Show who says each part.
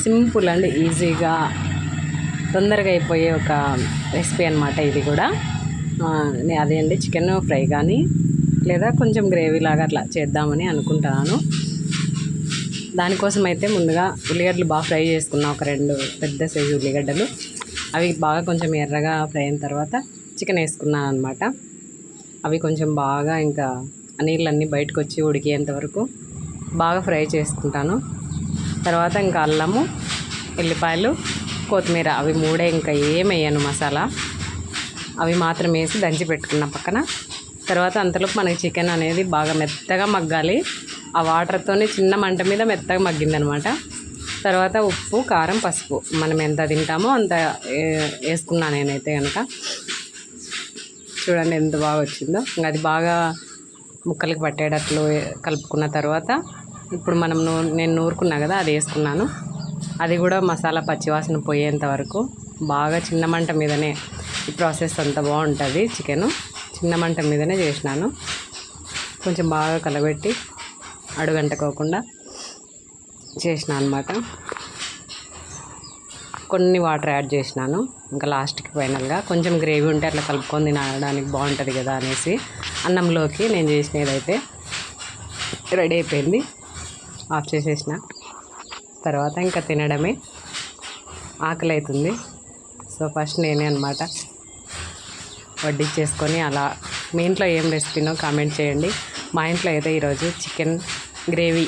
Speaker 1: Simple and ఈజీగా తొందరగా అయిపోయే ఒక రెసిపీ అనమాట ఇది కూడా. అదే అండి, చికెన్ ఫ్రై కానీ లేదా కొంచెం గ్రేవీ లాగా అట్లా చేద్దామని అనుకుంటున్నాను. దానికోసం అయితే ముందుగా ఉల్లిగడ్డలు బాగా ఫ్రై చేసుకున్నా, ఒక 2 పెద్ద సైజు ఉల్లిగడ్డలు. అవి బాగా కొంచెం ఎర్రగా ఫ్రై అయిన తర్వాత చికెన్ వేసుకున్నాను అనమాట. అవి కొంచెం బాగా ఇంకా నీళ్ళన్నీ బయటకు వచ్చి ఉడికేంత వరకు బాగా ఫ్రై చేసుకుంటాను. తర్వాత ఇంకా అల్లము, ఎల్లిపాయలు, కొత్తిమీర అవి 3 ఇంకా ఏమయ్యాను మసాలా, అవి మాత్రం వేసి దంచి పెట్టుకున్న పక్కన. తర్వాత అంతలోపు మనకి చికెన్ అనేది బాగా మెత్తగా మగ్గాలి. ఆ వాటర్తోనే చిన్న మంట మీద మెత్తగా మగ్గిందనమాట. తర్వాత ఉప్పు, కారం, పసుపు మనం ఎంత తింటామో అంత వేసుకున్నాను నేనైతే కనుక. చూడండి ఎంత బాగా వచ్చిందో. ఇంకా అది బాగా ముక్కలకి పట్టేటట్లు కలుపుకున్న తర్వాత ఇప్పుడు నేను నూరుకున్నా కదా, అది వేసుకున్నాను. అది కూడా మసాలా పచ్చివాసన పోయేంత వరకు బాగా చిన్న మంట మీదనే ఈ ప్రాసెస్ అంతా బాగుంటుంది. చికెను చిన్న మంట మీదనే చేసినాను. కొంచెం బాగా కలబెట్టి అడుగంటకోకుండా చేసిన అనమాట. కొన్ని వాటర్ యాడ్ చేసినాను ఇంకా లాస్ట్కి ఫైనల్గా. కొంచెం గ్రేవీ ఉంటే అట్లా కలుపుకొని తినడానికి బాగుంటుంది కదా అనేసి అన్నంలోకి నేను చేసినదైతే రెడీ అయిపోయింది. ఆఫ్ చేసేసిన తర్వాత ఇంకా తినడమే. ఆకలి అవుతుంది. సో ఫస్ట్ నేనే అనమాట వడ్డించేసుకొని అలా. మీ ఇంట్లో ఏం రెసిపీనో కామెంట్ చేయండి. మా ఇంట్లో అయితే ఈరోజు చికెన్ గ్రేవీ